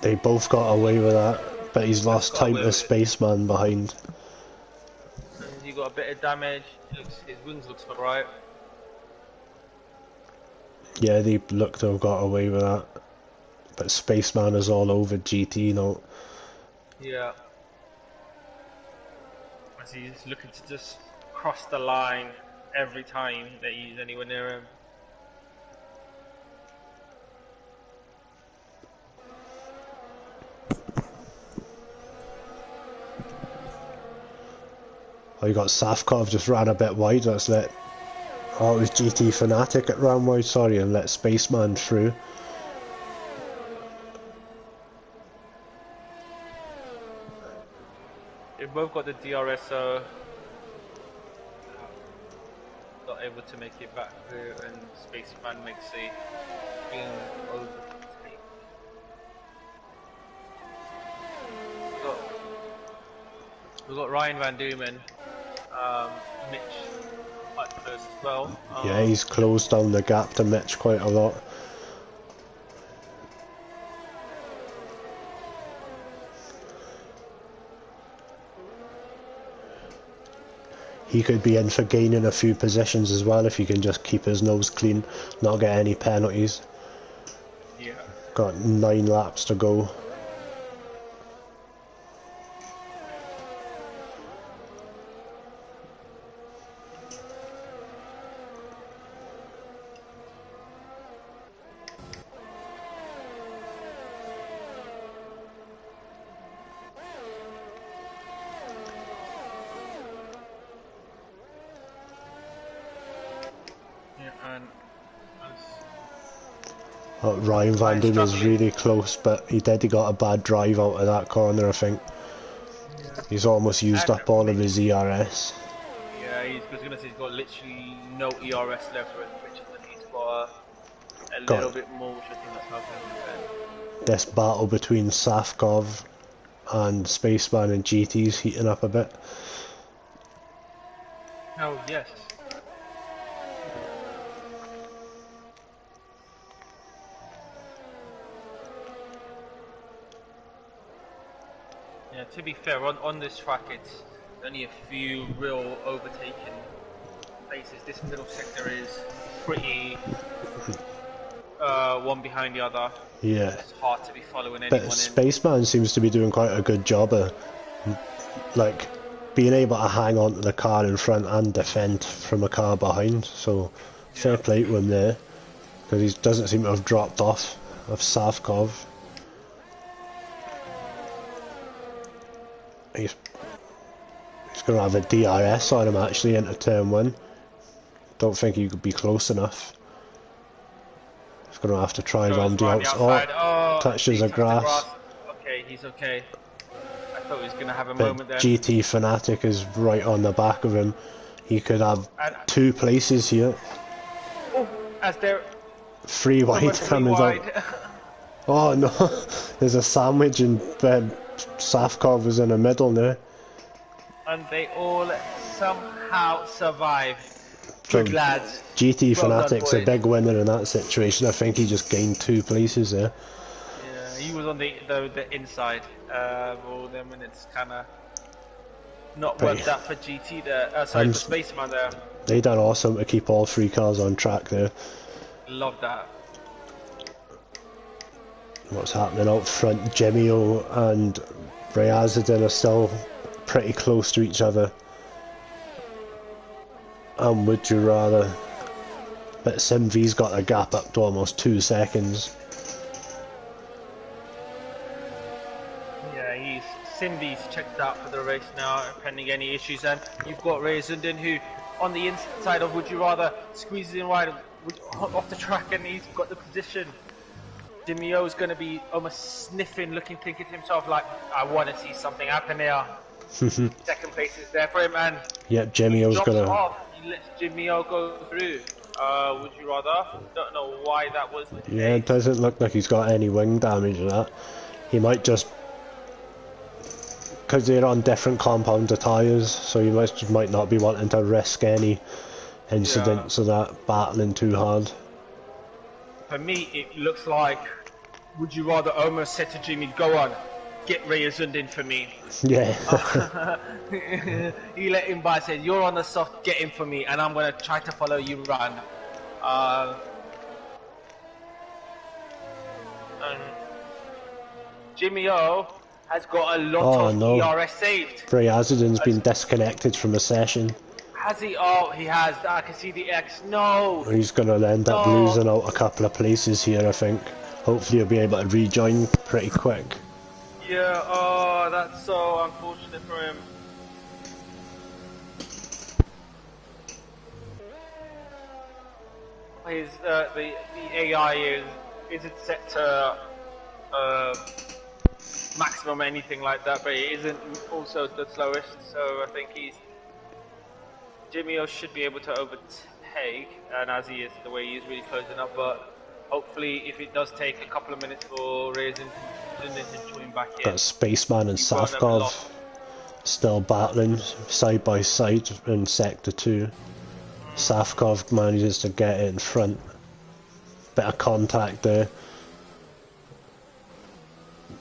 They both got away with that, but he's lost time to Spaceman behind. And he got a bit of damage. His wings looks alright. Yeah, they look to have got away with that. But Spaceman is all over GT now. Yeah. As he's looking to just cross the line every time that he's anywhere near him. Oh, you got Safkov just ran a bit wide, that's let... Oh, it was GT Fanatic that ran wide, sorry, and let Spaceman through. They've both got the DRS, so not able to make it back through, and Spaceman makes a clean overtake. We've got Ryan Van Doomen, Mitch quite close as well. Yeah, he's closed down the gap to Mitch quite a lot. He could be in for gaining a few positions as well if he can just keep his nose clean, not get any penalties. Yeah. Got 9 laps to go. Oh, Ryan Van Doomen is really close, but he got a bad drive out of that corner, I think. Yeah. He's almost used up all of his ERS. Yeah, I was going to say he's got literally no ERS left, which is that he's got a little bit more, which I think that's helping. This battle between Safkov and Spaceman and GT's heating up a bit. Oh, yes. Yeah, to be fair, on this track it's only a few real overtaken places. This middle sector is pretty one behind the other. Yeah. It's hard to be following anyone in. But Spaceman seems to be doing quite a good job of like being able to hang on to the car in front and defend from a car behind, so fair play to him there, because he doesn't seem to have dropped off of Safkov. He's going to have a DRS on him actually into turn 1. Don't think he could be close enough. He's going to have to try around the outside. Oh, touches the grass. Okay, he's okay. I thought he was going to have a moment there. GT Fanatic is right on the back of him. He could have 2 places here. Oh, as they're 3 wide coming out. Oh no, there's a sandwich and Safkov was in the middle there. And they all somehow survive. Good lads. GT Fanatic's a big winner in that situation. I think he just gained 2 places there. Yeah, he was on the inside of all them, and it's kind of not worked out for GT there. Sorry, for Spaceman there. They done awesome to keep all 3 cars on track there. Love that. What's happening out front? Gemio and Ryazidin are still pretty close to each other. And would you rather? But SimV's got a gap up to almost 2 seconds. Yeah, SimV's checked out for the race now, pending any issues. And you've got Ryazidin, who on the inside of Would You Rather squeezes in wide off the track, and he's got the position. Gemio's going to be almost sniffing, thinking to himself like, I want to see something happen here. Second place is there for him, and yep, Gemio's going to... He lets Gemio go through. Would you rather? Don't know why that was the case. Yeah, it doesn't look like he's got any wing damage or that. He might just because they're on different compound of tyres, so you might not be wanting to risk any incidents of that battling too hard. For me, it looks like, would you rather almost said to Jimmy, go on, get Reyazundin for me. Yeah. He let him by, said, you're on the soft, get him for me, and I'm going to try to follow you run. And Jimmy O has got a lot of ERS saved. Reyazundin's been disconnected from the session. Has he? Oh, he has. I can see the X. No! He's going to end up losing out a couple of places here, I think. Hopefully he'll be able to rejoin pretty quick. Yeah, oh, that's so unfortunate for him. His, the AI isn't set to maximum anything like that, but it isn't also the slowest, so I think Jimmy O should be able to overtake, and as he is, the way he is really closing up, but hopefully if it does take a couple of minutes for Reyes to join back in. Got Spaceman and Safkov still battling side by side in Sector 2. Safkov manages to get it in front. Bit of contact there.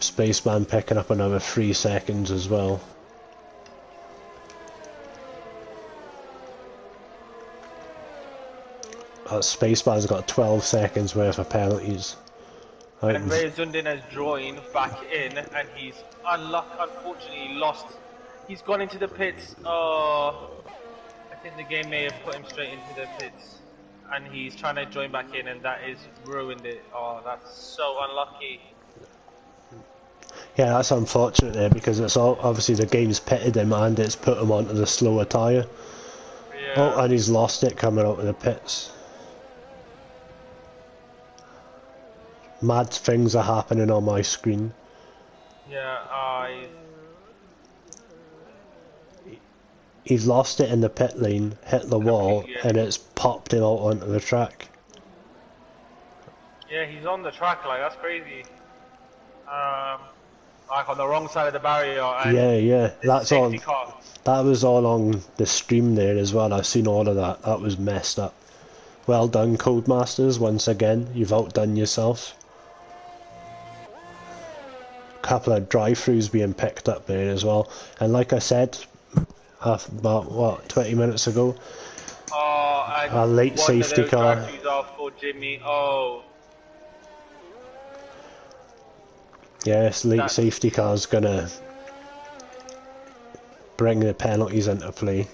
Spaceman picking up another 3 seconds as well. Spaceman's got 12 seconds worth of penalties. And Reyazundin has joined back in, and he's unfortunately lost. He's gone into the pits. Oh, I think the game may have put him straight into the pits, and he's trying to join back in, and that is ruined it. Oh, that's so unlucky. Yeah, that's unfortunate there, because it's all obviously the game's pitted him and it's put him onto the slower tyre. Yeah. Oh, and he's lost it coming out of the pits. Mad things are happening on my screen. Yeah, He's lost it in the pit lane, hit the wall, and it's popped him out onto the track. Yeah, he's on the track, like, that's crazy. Like on the wrong side of the barrier. And yeah, that's all. Car. That was all on the stream there as well. I've seen all of that. That was messed up. Well done, Codemasters. Once again, you've outdone yourself. Couple of drive-throughs being picked up there as well, and like I said, about what 20 minutes ago, a late safety car. Drive-throughs are for Jimmy. Oh. Yes, late safety car's gonna bring the penalties into play.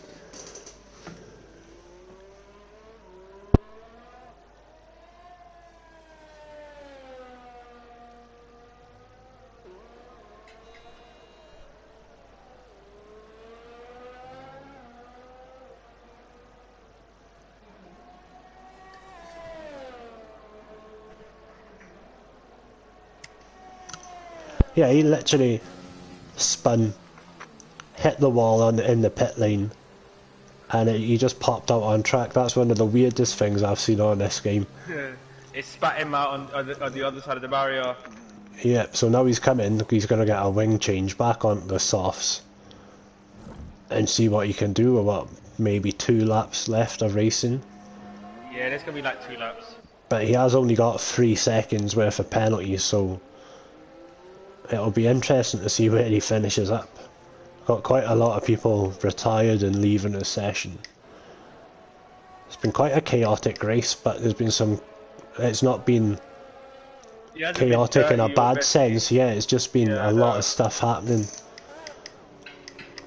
Yeah, he literally spun, hit the wall in the pit lane, and he just popped out on track. That's one of the weirdest things I've seen on this game. It spat him out on the other side of the barrier. Yeah, so now he's coming, he's going to get a wing change back onto the softs and see what he can do with what, maybe 2 laps left of racing. Yeah, there's going to be like 2 laps. But he has only got 3 seconds worth of penalties, so it'll be interesting to see where he finishes up. Got quite a lot of people retired and leaving the session. It's been quite a chaotic race, but there's been some... It's not been chaotic in a bad sense, yeah, it's just been a lot of stuff happening.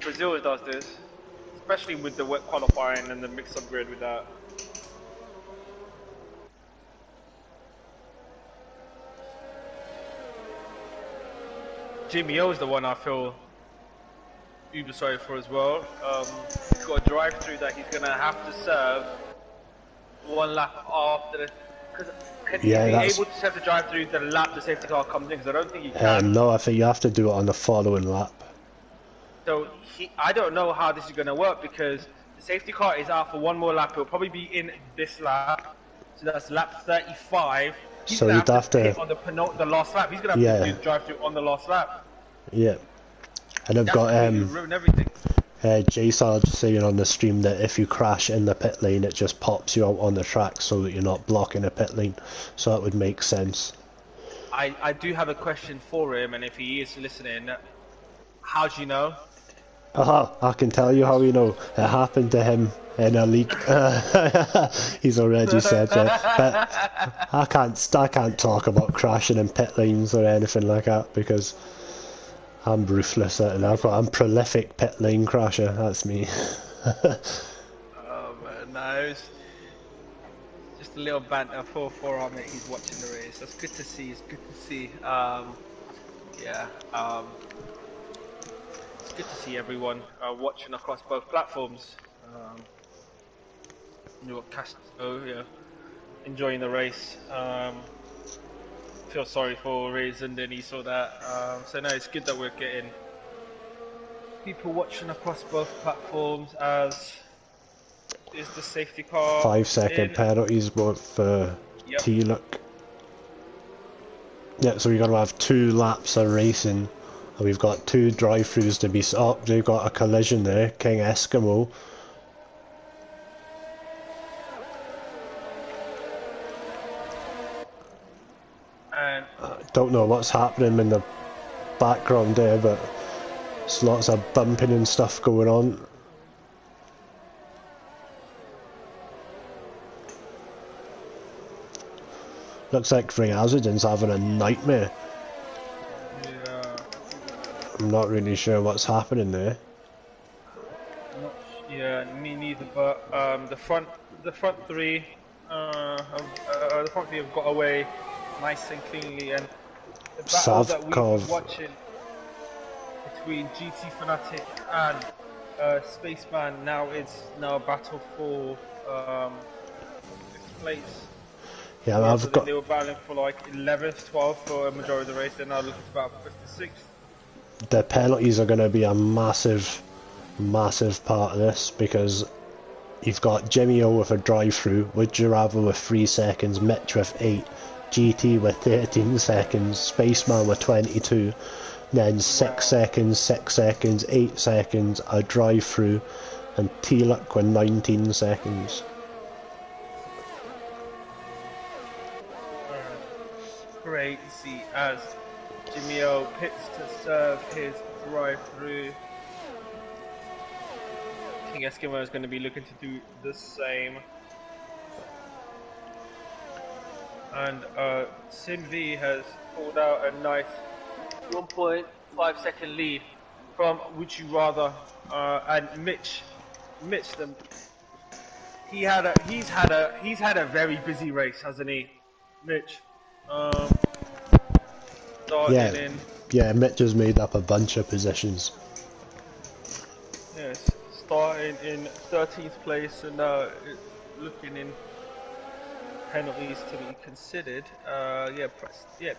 Brazil does this, especially with the wet qualifying and the mix-up grid with that. Jimmy O is the one I feel uber sorry for as well. He's got a drive-through that he's gonna have to serve 1 lap after the. Is he able to serve the drive-through the lap the safety car comes in? Because I don't think he can. No, I think you have to do it on the following lap. So I don't know how this is gonna work, because the safety car is out for 1 more lap. It'll probably be in this lap, so that's lap 35. He's so you'd have to hit on the last lap. He's gonna have to do the drive-through on the last lap. Yeah. And I've That's got completely ruined everything. JSAR saying on the stream that if you crash in the pit lane, it just pops you out on the track so that you're not blocking a pit lane. So that would make sense. I do have a question for him, and if he is listening, how do you know? Aha, I can tell you how you know. It happened to him in a league. He's already said it. But I can't talk about crashing in pit lanes or anything like that because I'm ruthless at it. I'm prolific pit lane crasher, that's me. Oh man, no, it's just a little banter for our mate. He's watching the race. That's good to see. It's good to see. Yeah. It's good to see everyone watching across both platforms. You know, Castro, yeah, enjoying the race. Feel sorry for Riz, and then he saw that. So no, it's good that we're getting people watching across both platforms. As is the safety car 5 second in? penalties for Yep. T-Look. Yeah, so we're going to have 2 laps of racing. And we've got 2 drive-throughs to be... Oh, they've got a collision there. King Eskimo. And Don't know what's happening in the background there, but there's lots of bumping and stuff going on. Looks like Friazidin's having a nightmare. yeah, I'm not really sure what's happening there. yeah, me neither. But the front three, the front three have got away nice and cleanly, and the battle that we've been Savkov. watching between GT Fanatic and Spaceman now is now a battle for fifth place. Yeah, Rather I've than got... they were battling for like 11th, 12th for a majority of the race, they're now looking for about 5th to 6th. The penalties are going to be a massive, massive part of this because you've got Jimmy O with a drive-through, with Girava with 3 seconds, Mitch with 8, GT with 13 seconds, Spaceman with 22, then 6 Wow. seconds, 6 seconds, 8 seconds, a drive-through, and T-Luck with 19 seconds. Crazy as Jimmy O pits to serve his drive-through. King Eskimo is going to be looking to do the same. And Sim has pulled out a nice 1.5 second lead from Would You Rather and Mitch them. He's had a very busy race, hasn't he, Mitch? Um, Yeah, starting in yeah, Mitch has made up a bunch of positions. yes, starting in 13th place and looking in penalties to be considered. Yeah,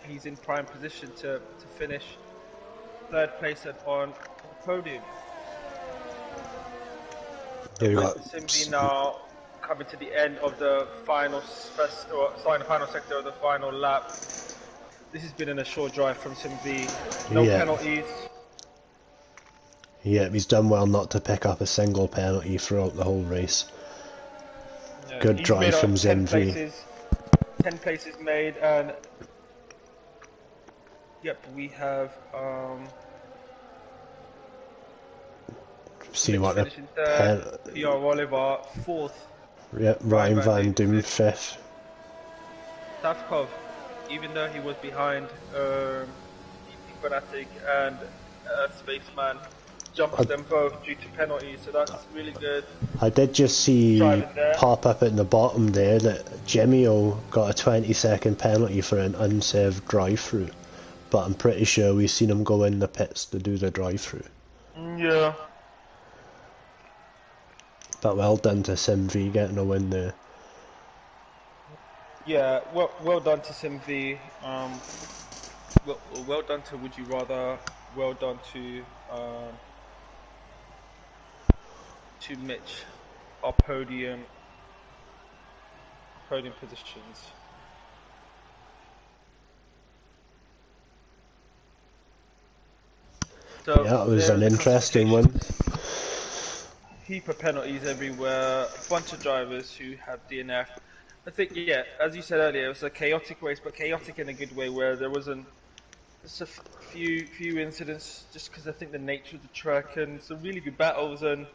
he's in prime position to finish third place on the podium. Here we With got Simbi now coming to the end of the final or starting the final sector of the final lap. This has been in a short drive from Simbi. No yeah, penalties. yeah, he's done well not to pick up a single penalty throughout the whole race. Yeah, Good he's drive made from up 10 Zimvi. places. 10 places made, and yep, we have See Mitch what the finishing third, pen, PR Oliver fourth, yeah, Ryan Ryan Van Van Doom Doom fifth. fifth. Tafkov, even though he was behind GT Fanatic and Spaceman, I, jumped them both due to penalties, so that's really good I did just see driving there. pop up at the bottom there that Jimmy-O got a 20-second penalty for an unserved drive-through, but I'm pretty sure we've seen him go in the pits to do the drive-through. Yeah. But well done to Sim-V getting a win there. Yeah, well done to Simv. Well done to Would You Rather. Well done to Mitch. Our podium positions. So Yeah, it was there an is the interesting classifications. one. Heap of penalties everywhere. A bunch of drivers who have DNF. I think, yeah, as you said earlier, it was a chaotic race, but chaotic in a good way, where there wasn't just a few incidents, just because I think the nature of the track and some really good battles. And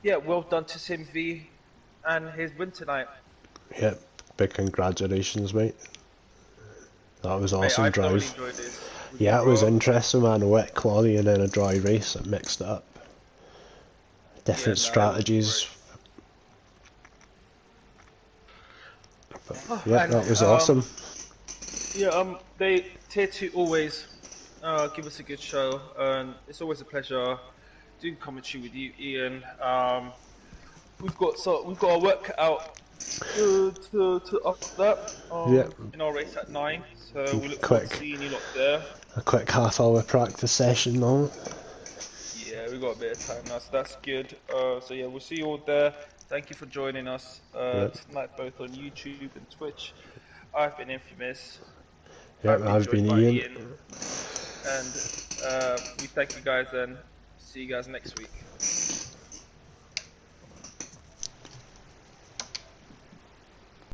yeah, well done to Sim V and his win tonight. Yeah, big congratulations, mate. That was Mate, awesome I thoroughly drive. enjoyed this with you, Yeah, it was bro. interesting, man. A wet quali and then a dry race. It mixed it up. Yeah, Different no, it was great. strategies. But Oh, yeah, and that was awesome. yeah, they tier two always give us a good show, and it's always a pleasure doing commentary with you, Ian. We've got our work cut out to after that Yeah, in our race at 9. So we look forward to quick, seeing you lot there. a quick half-hour practice session now. Yeah, we got a bit of time now, so that's good. So yeah, we'll see you all there. Thank you for joining us Yeah, tonight, both on YouTube and Twitch. I've been Infamous. yeah, I've been I've joined been by Ian. Ian, and we thank you guys and see you guys next week.